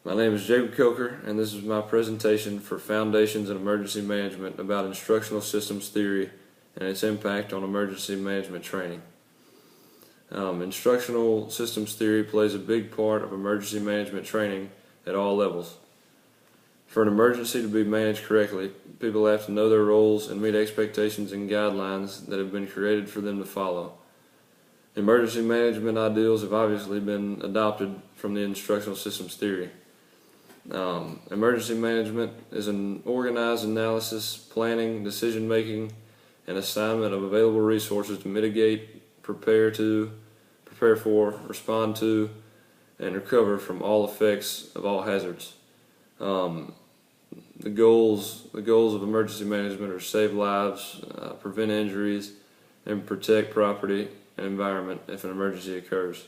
My name is Jacob Coker, and this is my presentation for Foundations in Emergency Management about instructional systems theory and its impact on emergency management training. Instructional systems theory plays a big part of emergency management training at all levels. For an emergency to be managed correctly, people have to know their roles and meet expectations and guidelines that have been created for them to follow. Emergency management ideals have obviously been adopted from the instructional systems theory. Emergency management is an organized analysis, planning, decision-making, and assignment of available resources to mitigate, prepare for, respond to, and recover from all effects of all hazards. The goals of emergency management are save lives, prevent injuries, and protect property and environment if an emergency occurs.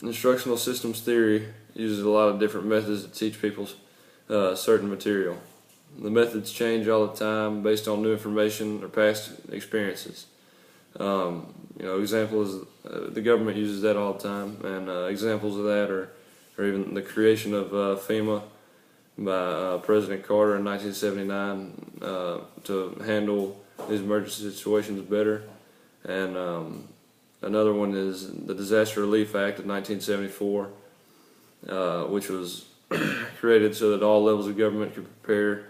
Instructional systems theory uses a lot of different methods to teach people certain material. The methods change all the time based on new information or past experiences. Examples, the government uses that all the time, and examples of that are even the creation of FEMA by President Carter in 1979 to handle these emergency situations better. And another one is the Disaster Relief Act of 1974, which was created so that all levels of government could prepare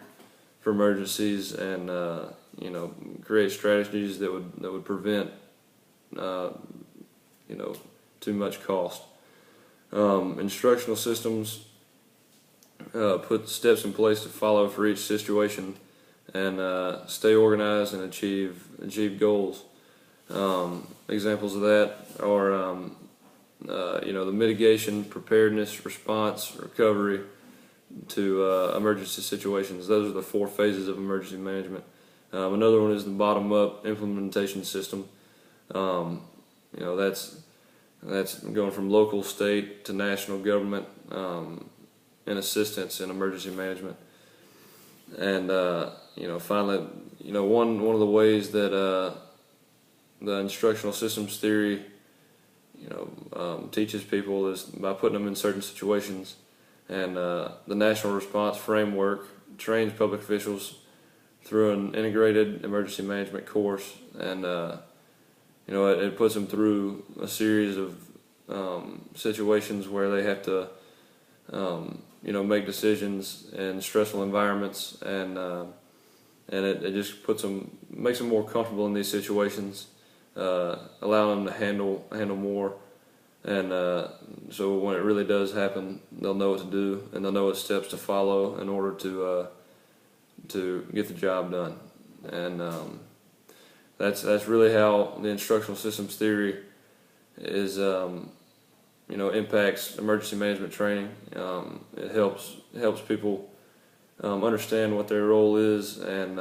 for emergencies and create strategies that would prevent too much cost. Instructional systems put steps in place to follow for each situation and stay organized and achieve goals. Examples of that are the mitigation, preparedness, response, recovery to emergency situations. Those are the 4 phases of emergency management. Another one is the bottom-up implementation system. That's going from local, state to national government and assistance in emergency management. And finally, one of the ways that the instructional systems theory teaches people is by putting them in certain situations. And the National Response Framework trains public officials through an integrated emergency management course, and it puts them through a series of situations where they have to make decisions in stressful environments, and it just makes them more comfortable in these situations, allowing them to handle more, and so when it really does happen, they'll know what to do and they'll know what steps to follow in order to get the job done. And that's really how the instructional systems theory is impacts emergency management training. It helps people understand what their role is, and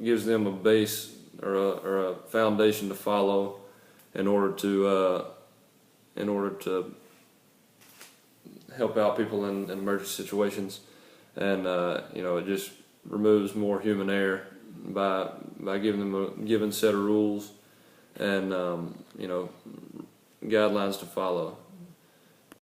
gives them a base or a foundation to follow in order to help out people in emergency situations. And it just removes more human error by giving them a given set of rules and guidelines to follow.